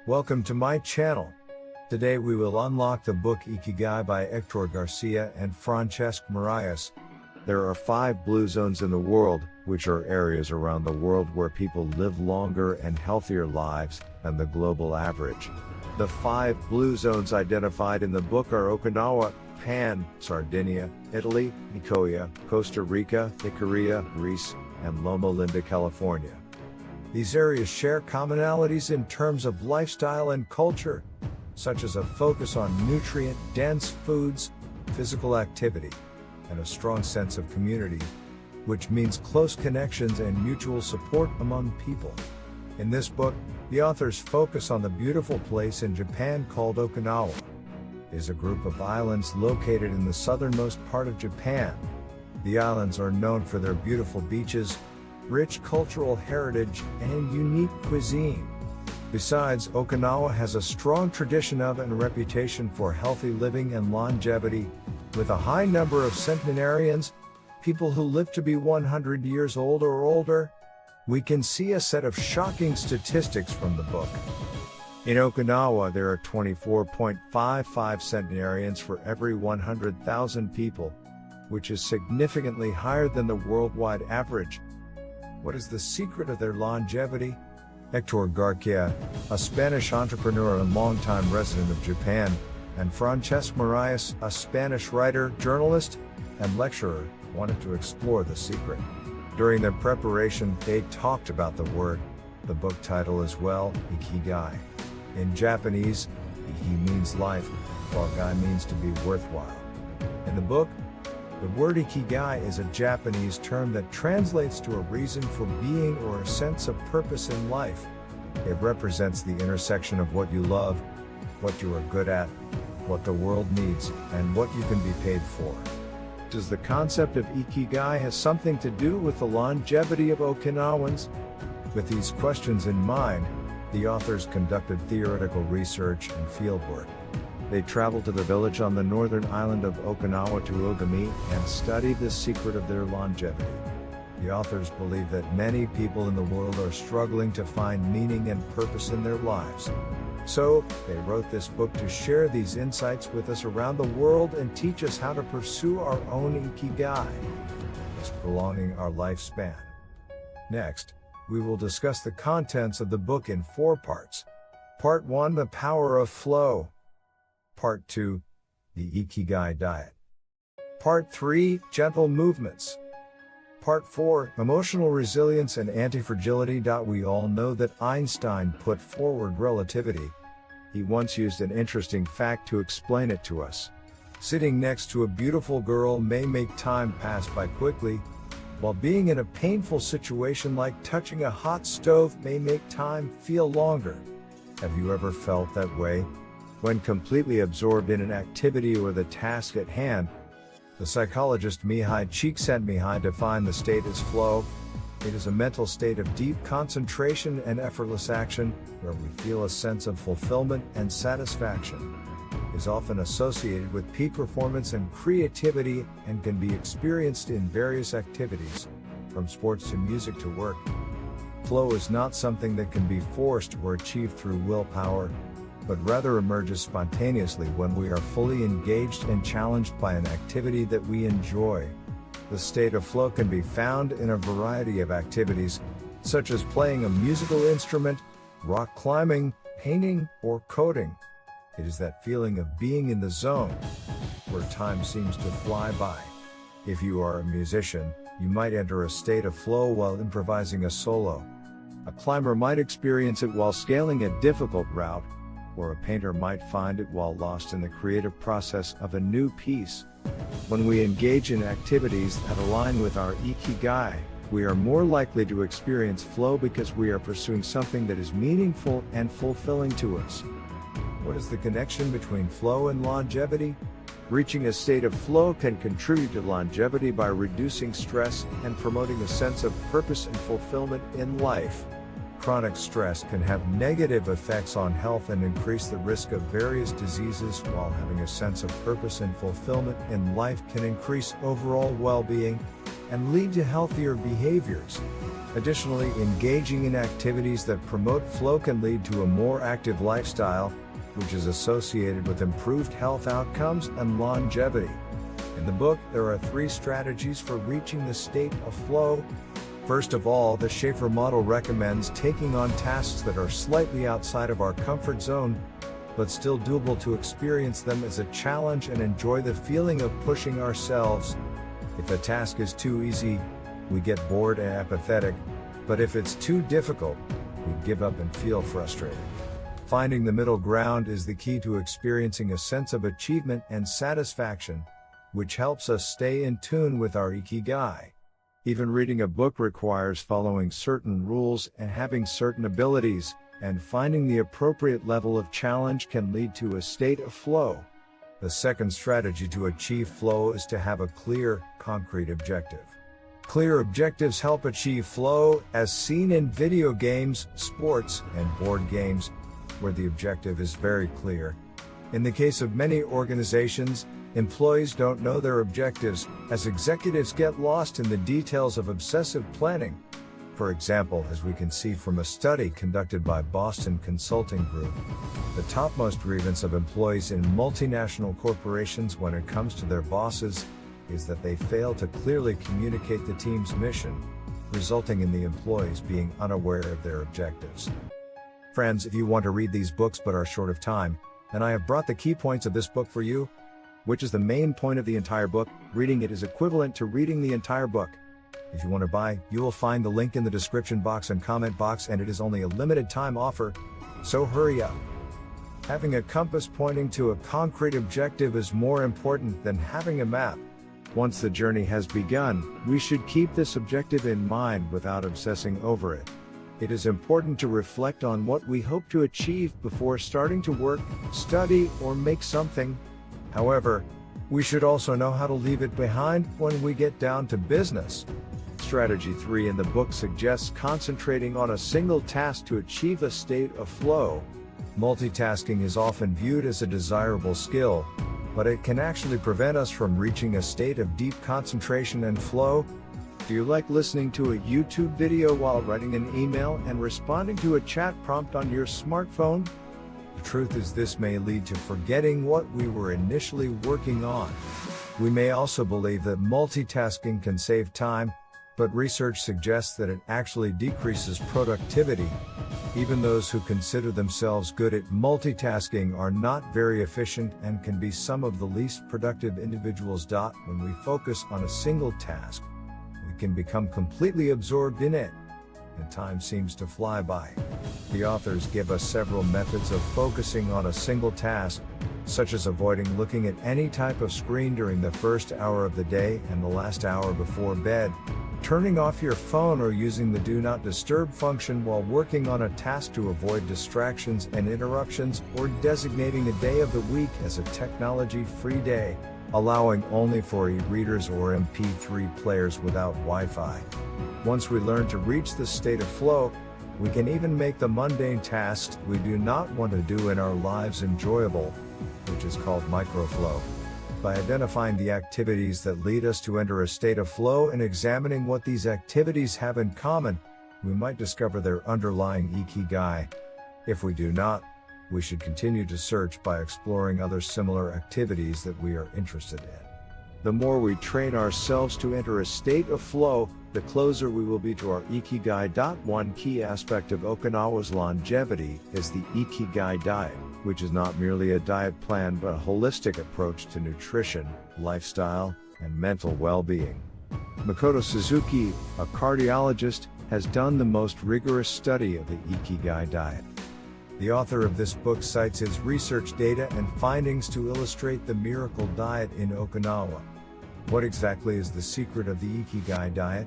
Welcome to my channel. Today we will unlock the book Ikigai by Héctor García and Francesc Miralles. There are 5 blue zones in the world, which are areas around the world where people live longer and healthier lives than the global average. The 5 blue zones identified in the book are Okinawa, Japan, Sardinia, Italy, Nicoya, Costa Rica, Icaria, Greece, and Loma Linda, California. These areas share commonalities in terms of lifestyle and culture, such as a focus on nutrient-dense foods, physical activity, and a strong sense of community, which means close connections and mutual support among people. In this book, the authors focus on the beautiful place in Japan called Okinawa. It is a group of islands located in the southernmost part of Japan. The islands are known for their beautiful beaches, rich cultural heritage, and unique cuisine. Besides, Okinawa has a strong tradition of and reputation for healthy living and longevity, with a high number of centenarians, people who live to be 100 years old or older. We can see a set of shocking statistics from the book. In Okinawa, there are 24.55 centenarians for every 100,000 people, which is significantly higher than the worldwide average. What is the secret of their longevity? Héctor García, a Spanish entrepreneur and longtime resident of Japan, and Francesc Miralles, a Spanish writer, journalist, and lecturer, wanted to explore the secret. During their preparation, they talked about the word, the book title as well, Ikigai. In Japanese, Iki means life, while Gai means to be worthwhile. In the book, the word Ikigai is a Japanese term that translates to a reason for being or a sense of purpose in life. It represents the intersection of what you love, what you are good at, what the world needs, and what you can be paid for. Does the concept of Ikigai have something to do with the longevity of Okinawans? With these questions in mind, the authors conducted theoretical research and fieldwork. They traveled to the village on the northern island of Okinawa to Ogami and studied the secret of their longevity. The authors believe that many people in the world are struggling to find meaning and purpose in their lives. So, they wrote this book to share these insights with us around the world and teach us how to pursue our own Ikigai, thus prolonging our lifespan. Next, we will discuss the contents of the book in 4 parts. Part 1, The Power of Flow. Part 2, The Ikigai Diet. Part 3, Gentle Movements. Part 4, Emotional Resilience and Anti-Fragility. We all know that Einstein put forward relativity. He once used an interesting fact to explain it to us. Sitting next to a beautiful girl may make time pass by quickly, while being in a painful situation like touching a hot stove may make time feel longer. Have you ever felt that way? When completely absorbed in an activity or the task at hand, the psychologist Mihai Csikszentmihalyi defined the state as flow. It is a mental state of deep concentration and effortless action, where we feel a sense of fulfillment and satisfaction. It is often associated with peak performance and creativity and can be experienced in various activities, from sports to music to work. Flow is not something that can be forced or achieved through willpower, but rather emerges spontaneously when we are fully engaged and challenged by an activity that we enjoy. The state of flow can be found in a variety of activities, such as playing a musical instrument, rock climbing, painting, or coding. It is that feeling of being in the zone, where time seems to fly by. If you are a musician, you might enter a state of flow while improvising a solo. A climber might experience it while scaling a difficult route, or a painter might find it while lost in the creative process of a new piece. When we engage in activities that align with our Ikigai, we are more likely to experience flow because we are pursuing something that is meaningful and fulfilling to us. What is the connection between flow and longevity? Reaching a state of flow can contribute to longevity by reducing stress and promoting a sense of purpose and fulfillment in life. Chronic stress can have negative effects on health and increase the risk of various diseases, while having a sense of purpose and fulfillment in life can increase overall well-being and lead to healthier behaviors. Additionally, engaging in activities that promote flow can lead to a more active lifestyle, which is associated with improved health outcomes and longevity. In the book, there are 3 strategies for reaching the state of flow. First of all, the Schaefer model recommends taking on tasks that are slightly outside of our comfort zone, but still doable, to experience them as a challenge and enjoy the feeling of pushing ourselves. If a task is too easy, we get bored and apathetic, but if it's too difficult, we give up and feel frustrated. Finding the middle ground is the key to experiencing a sense of achievement and satisfaction, which helps us stay in tune with our Ikigai. Even reading a book requires following certain rules and having certain abilities, and finding the appropriate level of challenge can lead to a state of flow. The second strategy to achieve flow is to have a clear, concrete objective. Clear objectives help achieve flow, as seen in video games, sports, and board games, where the objective is very clear. In the case of many organizations, employees don't know their objectives, as executives get lost in the details of obsessive planning. For example, as we can see from a study conducted by Boston Consulting Group, the topmost grievance of employees in multinational corporations when it comes to their bosses is that they fail to clearly communicate the team's mission, resulting in the employees being unaware of their objectives. Friends, if you want to read these books but are short of time, then I have brought the key points of this book for you, which is the main point of the entire book. Reading it is equivalent to reading the entire book. If you want to buy, you will find the link in the description box and comment box, and it is only a limited time offer, so hurry up. Having a compass pointing to a concrete objective is more important than having a map. Once the journey has begun, we should keep this objective in mind without obsessing over it. It is important to reflect on what we hope to achieve before starting to work, study, or make something. However, we should also know how to leave it behind when we get down to business. Strategy 3 in the book suggests concentrating on a single task to achieve a state of flow. Multitasking is often viewed as a desirable skill, but it can actually prevent us from reaching a state of deep concentration and flow. Do you like listening to a YouTube video while writing an email and responding to a chat prompt on your smartphone? The truth is, this may lead to forgetting what we were initially working on. We may also believe that multitasking can save time, but research suggests that it actually decreases productivity. Even those who consider themselves good at multitasking are not very efficient and can be some of the least productive individuals. When we focus on a single task, we can become completely absorbed in it, and time seems to fly by. The authors give us several methods of focusing on a single task, such as avoiding looking at any type of screen during the first hour of the day and the last hour before bed, turning off your phone or using the Do Not Disturb function while working on a task to avoid distractions and interruptions, or designating a day of the week as a technology-free day, allowing only for e-readers or MP3 players without Wi-Fi. Once we learn to reach this state of flow, we can even make the mundane tasks we do not want to do in our lives enjoyable, which is called microflow. By identifying the activities that lead us to enter a state of flow and examining what these activities have in common, we might discover their underlying Ikigai. If we do not, we should continue to search by exploring other similar activities that we are interested in. The more we train ourselves to enter a state of flow, the closer we will be to our Ikigai. One key aspect of Okinawa's longevity is the Ikigai diet, which is not merely a diet plan but a holistic approach to nutrition, lifestyle, and mental well-being. Makoto Suzuki, a cardiologist, has done the most rigorous study of the Ikigai diet. The author of this book cites his research data and findings to illustrate the miracle diet in Okinawa. What exactly is the secret of the Ikigai diet?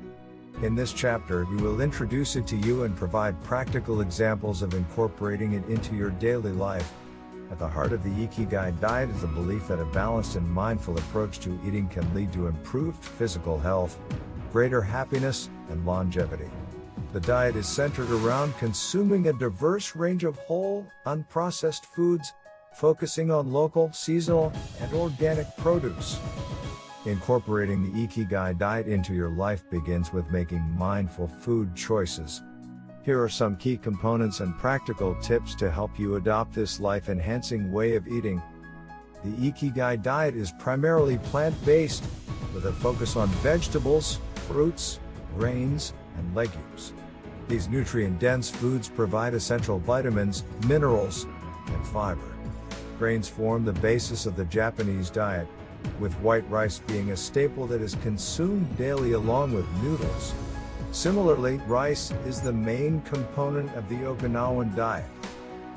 In this chapter, we will introduce it to you and provide practical examples of incorporating it into your daily life. At the heart of the Ikigai diet is the belief that a balanced and mindful approach to eating can lead to improved physical health, greater happiness, and longevity. The diet is centered around consuming a diverse range of whole, unprocessed foods, focusing on local, seasonal, and organic produce. Incorporating the Ikigai diet into your life begins with making mindful food choices. Here are some key components and practical tips to help you adopt this life-enhancing way of eating. The Ikigai diet is primarily plant-based, with a focus on vegetables, fruits, grains, and legumes. These nutrient-dense foods provide essential vitamins, minerals, and fiber. Grains form the basis of the Japanese diet, with white rice being a staple that is consumed daily along with noodles. Similarly, rice is the main component of the Okinawan diet.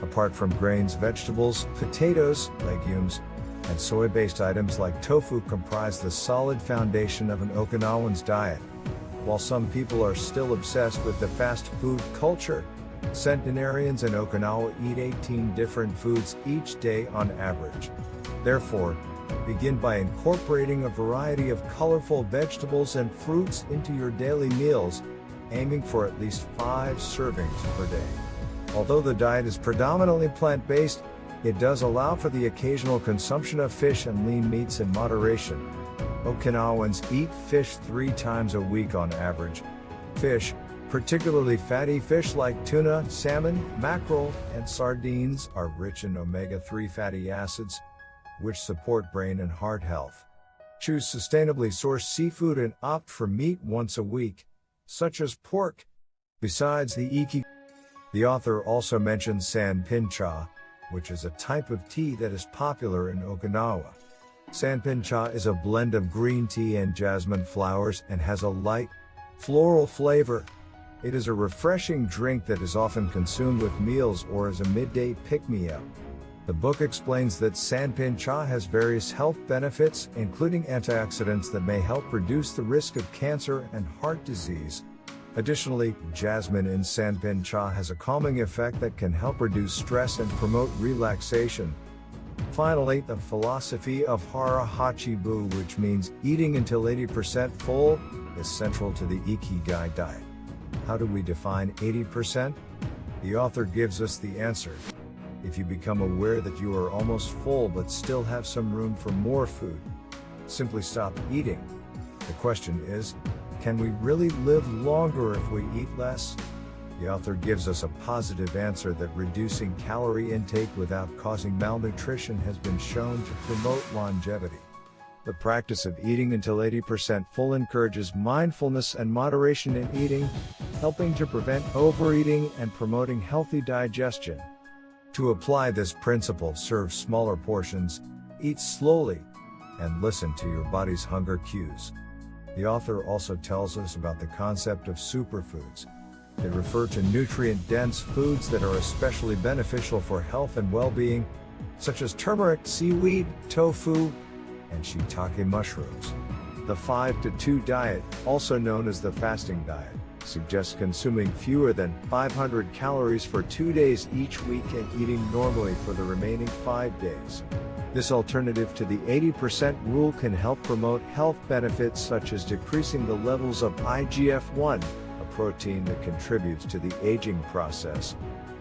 Apart from grains, vegetables, potatoes, legumes, and soy-based items like tofu comprise the solid foundation of an Okinawan's diet. While some people are still obsessed with the fast food culture, centenarians in Okinawa eat 18 different foods each day on average. Therefore, begin by incorporating a variety of colorful vegetables and fruits into your daily meals, aiming for at least 5 servings per day. Although the diet is predominantly plant-based, it does allow for the occasional consumption of fish and lean meats in moderation. Okinawans eat fish 3 times a week on average. Fish, particularly fatty fish like tuna, salmon, mackerel, and sardines, are rich in omega-3 fatty acids, which support brain and heart health. Choose sustainably sourced seafood and opt for meat once a week, such as pork. Besides the author also mentions sanpin cha, which is a type of tea that is popular in Okinawa. Sanpin cha is a blend of green tea and jasmine flowers and has a light, floral flavor. It is a refreshing drink that is often consumed with meals or as a midday pick-me-up. The book explains that sanpin cha has various health benefits, including antioxidants that may help reduce the risk of cancer and heart disease. Additionally, jasmine in sanpin cha has a calming effect that can help reduce stress and promote relaxation. Finally, the philosophy of hara hachibu, which means eating until 80% full, is central to the Ikigai diet. How do we define 80%? The author gives us the answer. If you become aware that you are almost full but still have some room for more food, simply stop eating. The question is, can we really live longer if we eat less? The author gives us a positive answer that reducing calorie intake without causing malnutrition has been shown to promote longevity. The practice of eating until 80% full encourages mindfulness and moderation in eating, helping to prevent overeating and promoting healthy digestion. To apply this principle, serve smaller portions, eat slowly, and listen to your body's hunger cues. The author also tells us about the concept of superfoods. They refer to nutrient-dense foods that are especially beneficial for health and well-being, such as turmeric, seaweed, tofu, and shiitake mushrooms. The 5-2 diet, also known as the fasting diet, suggests consuming fewer than 500 calories for 2 days each week and eating normally for the remaining 5 days. This alternative to the 80% rule can help promote health benefits such as decreasing the levels of IGF-1, a protein that contributes to the aging process.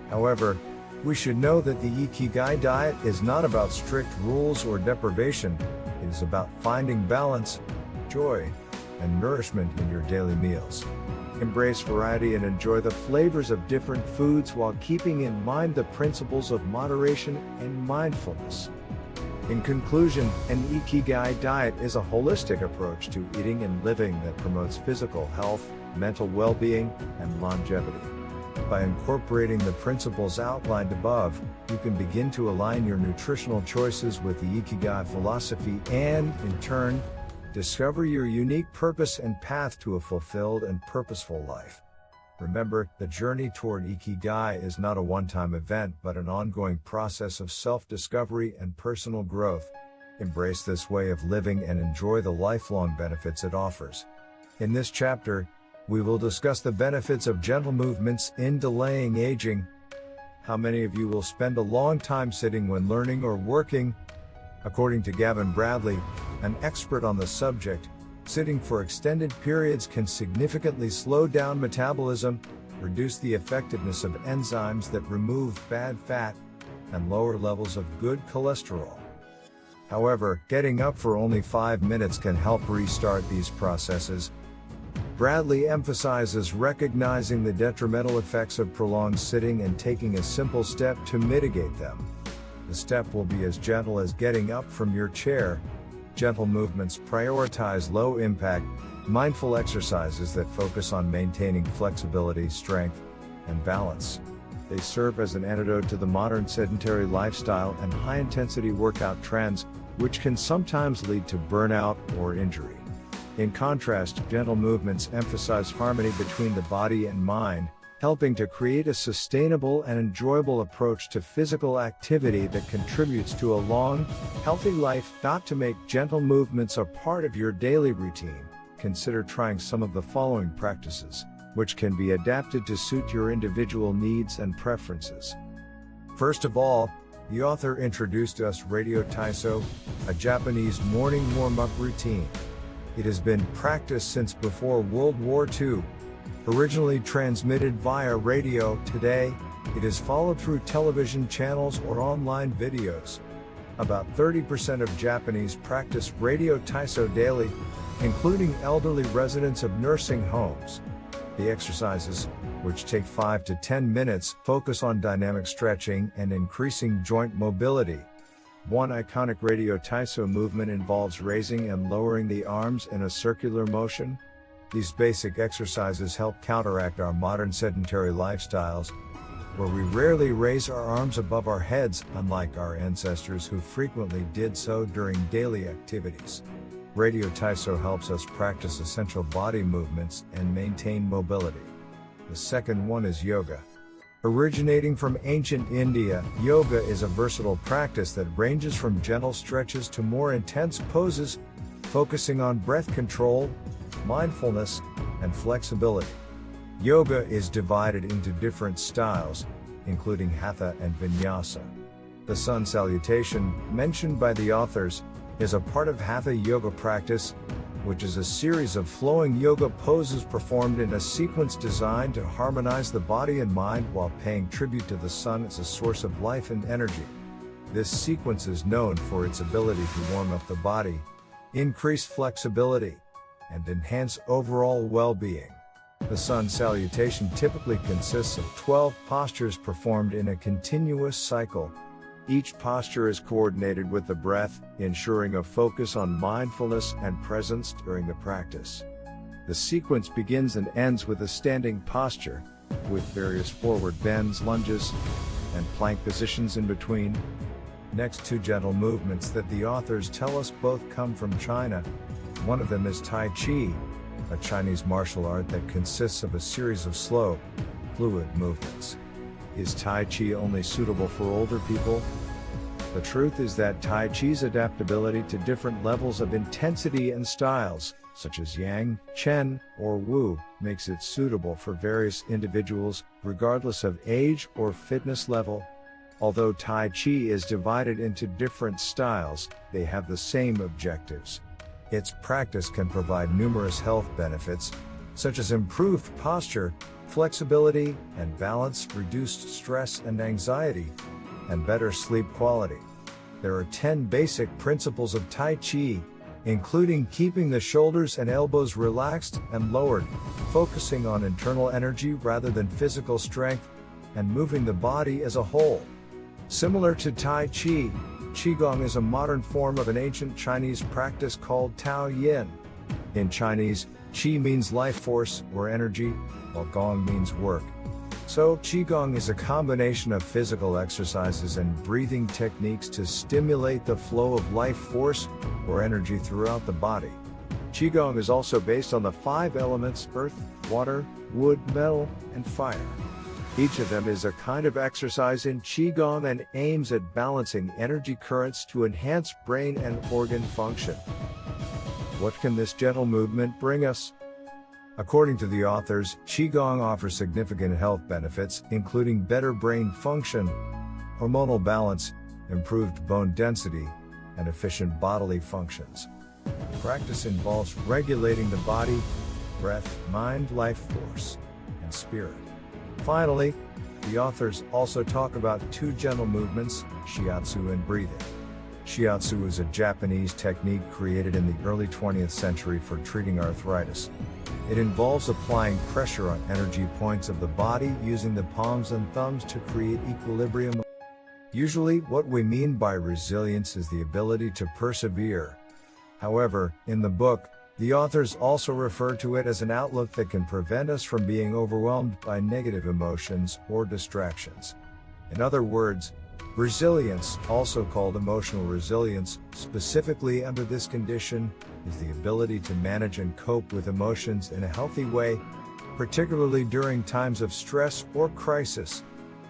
However, we should know that the Ikigai diet is not about strict rules or deprivation. It is about finding balance, joy, and nourishment in your daily meals. Embrace variety and enjoy the flavors of different foods while keeping in mind the principles of moderation and mindfulness. In conclusion, an Ikigai diet is a holistic approach to eating and living that promotes physical health, mental well-being, and longevity. By incorporating the principles outlined above, you can begin to align your nutritional choices with the Ikigai philosophy and, in turn, discover your unique purpose and path to a fulfilled and purposeful life. Remember, the journey toward Ikigai is not a one-time event but an ongoing process of self-discovery and personal growth. Embrace this way of living and enjoy the lifelong benefits it offers. In this chapter, we will discuss the benefits of gentle movements in delaying aging. How many of you will spend a long time sitting when learning or working? According to Gavin Bradley, an expert on the subject, sitting for extended periods can significantly slow down metabolism, reduce the effectiveness of enzymes that remove bad fat, and lower levels of good cholesterol. However, getting up for only 5 minutes can help restart these processes. Bradley emphasizes recognizing the detrimental effects of prolonged sitting and taking a simple step to mitigate them. The step will be as gentle as getting up from your chair. Gentle movements prioritize low-impact, mindful exercises that focus on maintaining flexibility, strength, and balance. They serve as an antidote to the modern sedentary lifestyle and high-intensity workout trends, which can sometimes lead to burnout or injury. In contrast, gentle movements emphasize harmony between the body and mind, helping to create a sustainable and enjoyable approach to physical activity that contributes to a long, healthy life. Not to make gentle movements a part of your daily routine, consider trying some of the following practices, which can be adapted to suit your individual needs and preferences. First of all, the author introduced us Radio Taiso, a Japanese morning warm-up routine. It has been practiced since before World War II. Originally transmitted via radio, today, it is followed through television channels or online videos. About 30% of Japanese practice Radio Taiso daily, including elderly residents of nursing homes. The exercises, which take 5 to 10 minutes, focus on dynamic stretching and increasing joint mobility. One iconic Radio Taiso movement involves raising and lowering the arms in a circular motion. These basic exercises help counteract our modern sedentary lifestyles, where we rarely raise our arms above our heads, unlike our ancestors who frequently did so during daily activities. Radio Taiso helps us practice essential body movements and maintain mobility. The second one is yoga. Originating from ancient India, yoga is a versatile practice that ranges from gentle stretches to more intense poses, focusing on breath control, mindfulness, and flexibility. Yoga is divided into different styles, including Hatha and Vinyasa. The sun salutation, mentioned by the authors, is a part of Hatha yoga practice, which is a series of flowing yoga poses performed in a sequence designed to harmonize the body and mind while paying tribute to the sun as a source of life and energy. This sequence is known for its ability to warm up the body, increase flexibility, and enhance overall well-being. The sun salutation typically consists of 12 postures performed in a continuous cycle. Each posture is coordinated with the breath, ensuring a focus on mindfulness and presence during the practice. The sequence begins and ends with a standing posture, with various forward bends, lunges, and plank positions in between. Next, two gentle movements that the authors tell us both come from China. One of them is Tai Chi, a Chinese martial art that consists of a series of slow, fluid movements. Is Tai Chi only suitable for older people? The truth is that Tai Chi's adaptability to different levels of intensity and styles, such as Yang, Chen, or Wu, makes it suitable for various individuals, regardless of age or fitness level. Although Tai Chi is divided into different styles, they have the same objectives. Its practice can provide numerous health benefits, such as improved posture, flexibility and balance, reduced stress and anxiety, and better sleep quality. There are 10 basic principles of Tai Chi, including keeping the shoulders and elbows relaxed and lowered, focusing on internal energy rather than physical strength, and moving the body as a whole. Similar to Tai Chi, Qigong is a modern form of an ancient Chinese practice called Tao Yin. In Chinese, Qi means life force or energy, while Gong means work. So, Qigong is a combination of physical exercises and breathing techniques to stimulate the flow of life force or energy throughout the body. Qigong is also based on the 5 elements: earth, water, wood, metal, and fire. Each of them is a kind of exercise in Qigong and aims at balancing energy currents to enhance brain and organ function. What can this gentle movement bring us? According to the authors, Qigong offers significant health benefits, including better brain function, hormonal balance, improved bone density, and efficient bodily functions. Practice involves regulating the body, breath, mind, life force, and spirit. Finally, the authors also talk about 2 gentle movements, shiatsu and breathing. Shiatsu is a Japanese technique created in the early 20th century for treating arthritis. It involves applying pressure on energy points of the body using the palms and thumbs to create equilibrium. Usually, what we mean by resilience is the ability to persevere. However, in the book, the authors also refer to it as an outlook that can prevent us from being overwhelmed by negative emotions or distractions. In other words, resilience, also called emotional resilience, specifically under this condition, is the ability to manage and cope with emotions in a healthy way, particularly during times of stress or crisis.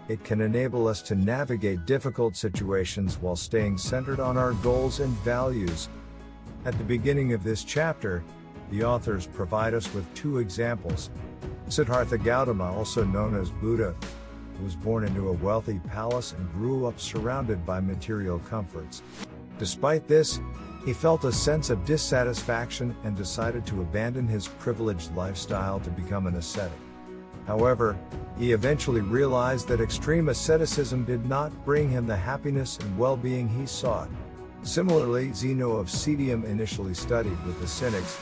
It can enable us to navigate difficult situations while staying centered on our goals and values. At the beginning of this chapter, the authors provide us with two examples. Siddhartha Gautama, also known as Buddha, was born into a wealthy palace and grew up surrounded by material comforts. Despite this, he felt a sense of dissatisfaction and decided to abandon his privileged lifestyle to become an ascetic. However, he eventually realized that extreme asceticism did not bring him the happiness and well-being he sought. Similarly, Zeno of Citium initially studied with the Cynics,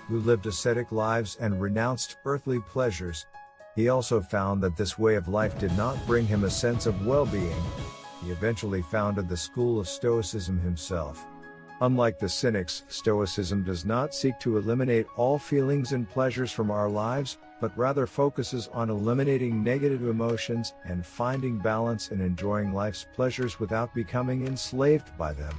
who lived ascetic lives and renounced earthly pleasures. He also found that this way of life did not bring him a sense of well-being. He eventually founded the school of Stoicism himself. Unlike the Cynics, Stoicism does not seek to eliminate all feelings and pleasures from our lives, but rather focuses on eliminating negative emotions and finding balance in enjoying life's pleasures without becoming enslaved by them.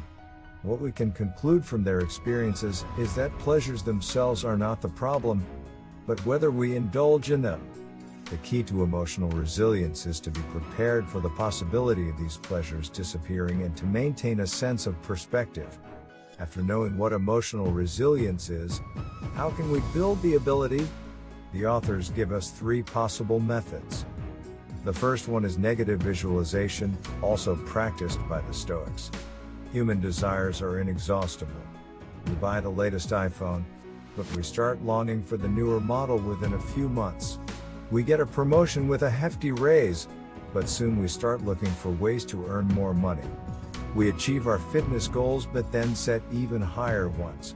What we can conclude from their experiences is that pleasures themselves are not the problem, but whether we indulge in them. The key to emotional resilience is to be prepared for the possibility of these pleasures disappearing and to maintain a sense of perspective. After knowing what emotional resilience is, how can we build the ability? The authors give us three possible methods. The first one is negative visualization, also practiced by the Stoics. Human desires are inexhaustible. We buy the latest iPhone, but we start longing for the newer model within a few months. We get a promotion with a hefty raise, but soon we start looking for ways to earn more money. We achieve our fitness goals but then set even higher ones.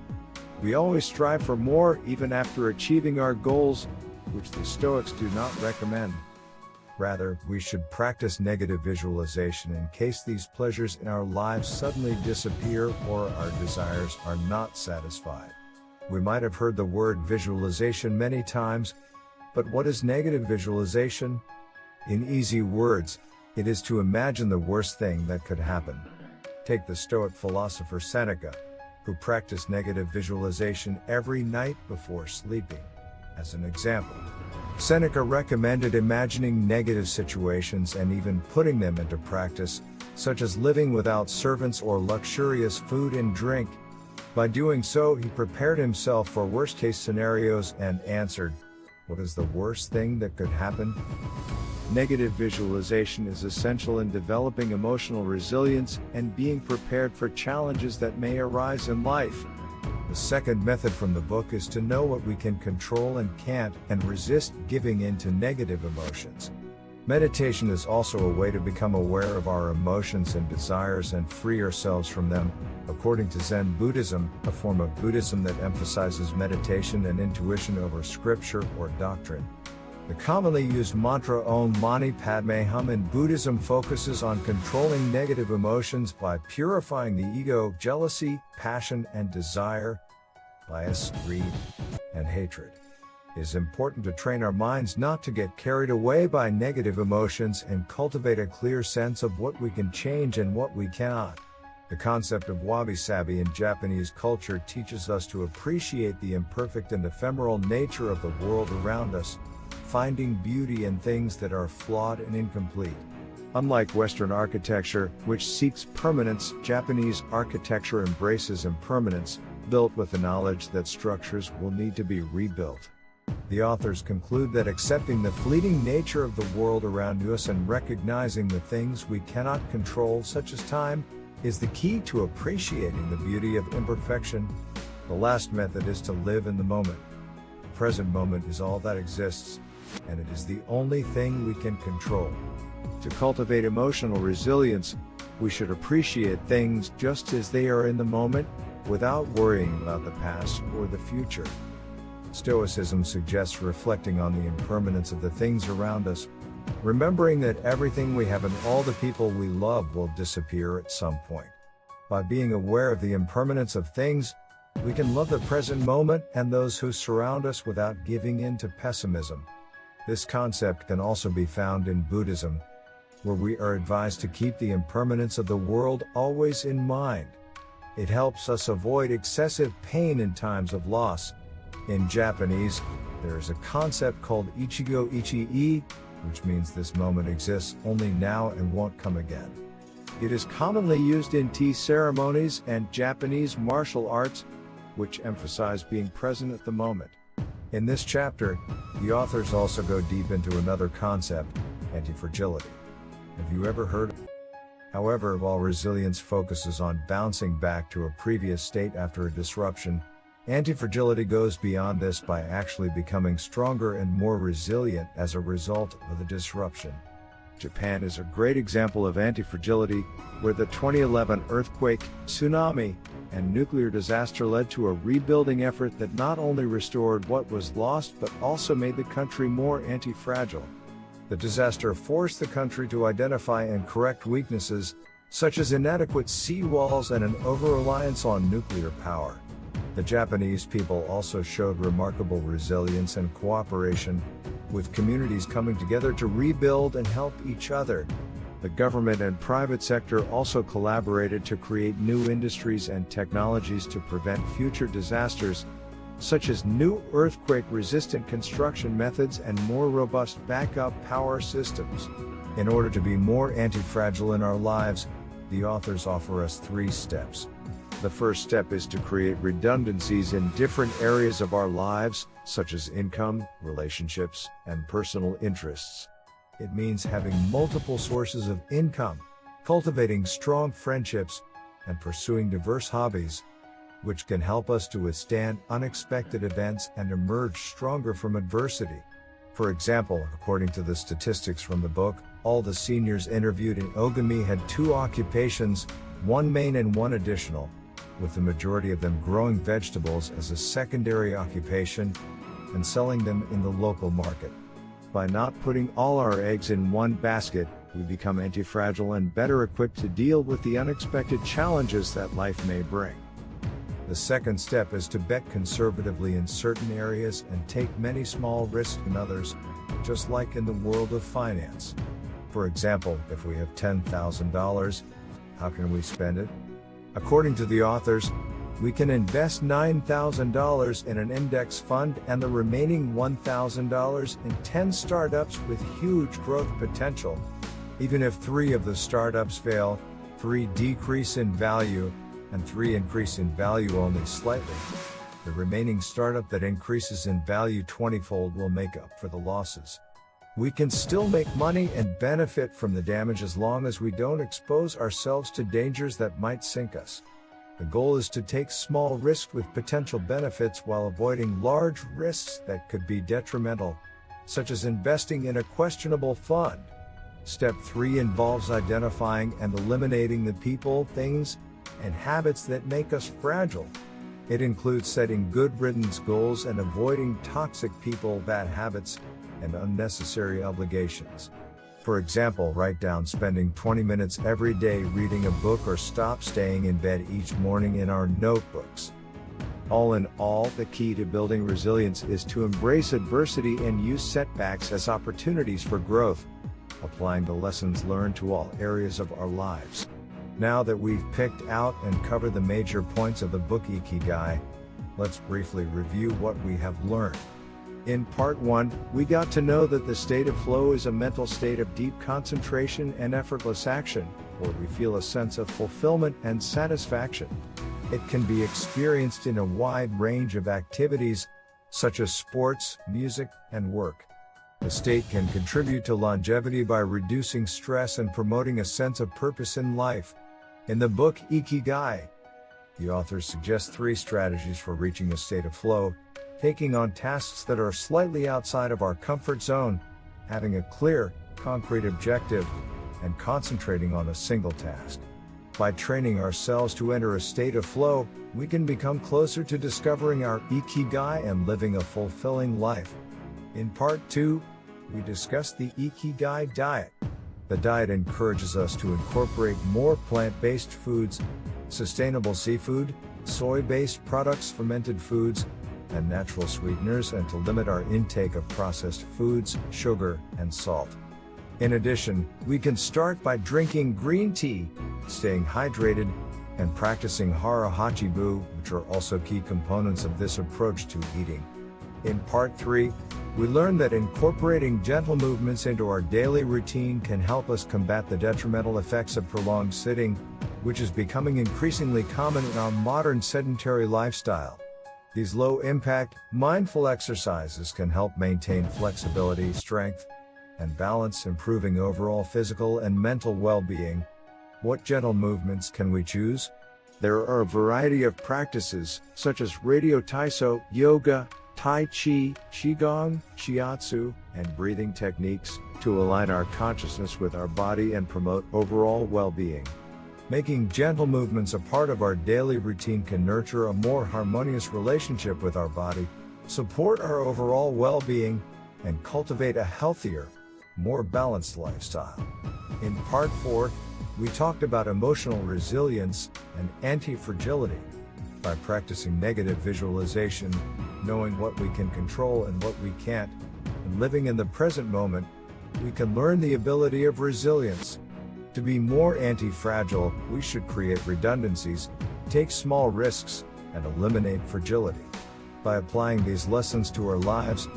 We always strive for more even after achieving our goals, which the Stoics do not recommend. Rather, we should practice negative visualization in case these pleasures in our lives suddenly disappear or our desires are not satisfied. We might have heard the word visualization many times, but what is negative visualization? In easy words, it is to imagine the worst thing that could happen. Take the Stoic philosopher Seneca, who practiced negative visualization every night before sleeping. As an example, Seneca recommended imagining negative situations and even putting them into practice, such as living without servants or luxurious food and drink. By doing so, he prepared himself for worst-case scenarios and answered, "What is the worst thing that could happen?" Negative visualization is essential in developing emotional resilience and being prepared for challenges that may arise in life. The second method from the book is to know what we can control and can't, and resist giving in to negative emotions. Meditation is also a way to become aware of our emotions and desires and free ourselves from them. According to Zen Buddhism, a form of Buddhism that emphasizes meditation and intuition over scripture or doctrine. The commonly used mantra Om Mani Padme Hum in Buddhism focuses on controlling negative emotions by purifying the ego, jealousy, passion and desire, bias, greed, and hatred. It is important to train our minds not to get carried away by negative emotions and cultivate a clear sense of what we can change and what we cannot. The concept of wabi-sabi in Japanese culture teaches us to appreciate the imperfect and ephemeral nature of the world around us, finding beauty in things that are flawed and incomplete. Unlike Western architecture, which seeks permanence, Japanese architecture embraces impermanence, built with the knowledge that structures will need to be rebuilt. The authors conclude that accepting the fleeting nature of the world around us and recognizing the things we cannot control, such as time, is the key to appreciating the beauty of imperfection. The last method is to live in the moment. The present moment is all that exists, and it is the only thing we can control. To cultivate emotional resilience, We should appreciate things just as they are in the moment, without worrying about the past or the future. Stoicism suggests reflecting on the impermanence of the things around us, remembering that everything we have and all the people we love will disappear at some point. By being aware of the impermanence of things, we can love the present moment and those who surround us without giving in to pessimism. This concept can also be found in Buddhism, where we are advised to keep the impermanence of the world always in mind. It helps us avoid excessive pain in times of loss. In Japanese, there is a concept called Ichigo Ichi-e, which means this moment exists only now and won't come again. It is commonly used in tea ceremonies and Japanese martial arts, which emphasize being present at the moment. In this chapter, the authors also go deep into another concept, anti-fragility. Have you ever heard of it? However, while resilience focuses on bouncing back to a previous state after a disruption, anti-fragility goes beyond this by actually becoming stronger and more resilient as a result of the disruption. Japan is a great example of anti-fragility, where the 2011 earthquake, tsunami, and nuclear disaster led to a rebuilding effort that not only restored what was lost but also made the country more anti-fragile. The disaster forced the country to identify and correct weaknesses, such as inadequate seawalls and an over-reliance on nuclear power. The Japanese people also showed remarkable resilience and cooperation, with communities coming together to rebuild and help each other. The government and private sector also collaborated to create new industries and technologies to prevent future disasters, such as new earthquake-resistant construction methods and more robust backup power systems. In order to be more anti-fragile in our lives, the authors offer us 3 steps. The first step is to create redundancies in different areas of our lives, such as income, relationships, and personal interests. It means having multiple sources of income, cultivating strong friendships, and pursuing diverse hobbies, which can help us to withstand unexpected events and emerge stronger from adversity. For example, according to the statistics from the book, all the seniors interviewed in Ogami had 2 occupations, 1 main and 1 additional, with the majority of them growing vegetables as a secondary occupation and selling them in the local market. By not putting all our eggs in one basket, we become anti-fragile and better equipped to deal with the unexpected challenges that life may bring. The second step is to bet conservatively in certain areas and take many small risks in others, just like in the world of finance. For example, if we have $10,000, how can we spend it? According to the authors, we can invest $9,000 in an index fund and the remaining $1,000 in 10 startups with huge growth potential. Even if 3 of the startups fail, 3 decrease in value, and 3 increase in value only slightly, the remaining startup that increases in value 20-fold will make up for the losses. We can still make money and benefit from the damage as long as we don't expose ourselves to dangers that might sink us. The goal is to take small risks with potential benefits while avoiding large risks that could be detrimental, such as investing in a questionable fund. Step 3 involves identifying and eliminating the people, things, and habits that make us fragile. It includes setting good riddance goals and avoiding toxic people, bad habits, and unnecessary obligations. For example, write down spending 20 minutes every day reading a book or stop staying in bed each morning in our notebooks. All in all, the key to building resilience is to embrace adversity and use setbacks as opportunities for growth, applying the lessons learned to all areas of our lives. Now that we've picked out and covered the major points of the book Ikigai, let's briefly review what we have learned. In part 1, we got to know that the state of flow is a mental state of deep concentration and effortless action, where we feel a sense of fulfillment and satisfaction. It can be experienced in a wide range of activities, such as sports, music, and work. The state can contribute to longevity by reducing stress and promoting a sense of purpose in life. In the book Ikigai, the authors suggest 3 strategies for reaching a state of flow: taking on tasks that are slightly outside of our comfort zone, having a clear, concrete objective, and concentrating on a single task. By training ourselves to enter a state of flow, we can become closer to discovering our Ikigai and living a fulfilling life. In part 2, we discuss the Ikigai diet. The diet encourages us to incorporate more plant-based foods, sustainable seafood, soy-based products, fermented foods, and natural sweeteners, and to limit our intake of processed foods, sugar, and salt. In addition, we can start by drinking green tea, staying hydrated, and practicing hara hachibu, which are also key components of this approach to eating. In part 3, we learn that incorporating gentle movements into our daily routine can help us combat the detrimental effects of prolonged sitting, which is becoming increasingly common in our modern sedentary lifestyle. These low-impact, mindful exercises can help maintain flexibility, strength, and balance, improving overall physical and mental well-being. What gentle movements can we choose? There are a variety of practices, such as radio taiso, yoga, tai chi, qigong, shiatsu, and breathing techniques, to align our consciousness with our body and promote overall well-being. Making gentle movements a part of our daily routine can nurture a more harmonious relationship with our body, support our overall well-being, and cultivate a healthier, more balanced lifestyle. In part 4, we talked about emotional resilience and anti-fragility. By practicing negative visualization, knowing what we can control and what we can't, and living in the present moment, we can learn the ability of resilience. To be more anti-fragile, we should create redundancies, take small risks, and eliminate fragility. By applying these lessons to our lives,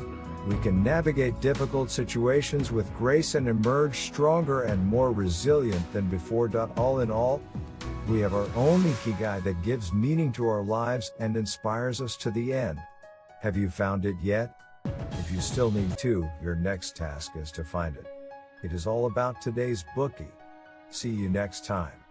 we can navigate difficult situations with grace and emerge stronger and more resilient than before. All in all, we have our own Ikigai that gives meaning to our lives and inspires us to the end. Have you found it yet? If you still need to, your next task is to find it. It is all about today's bookie. See you next time.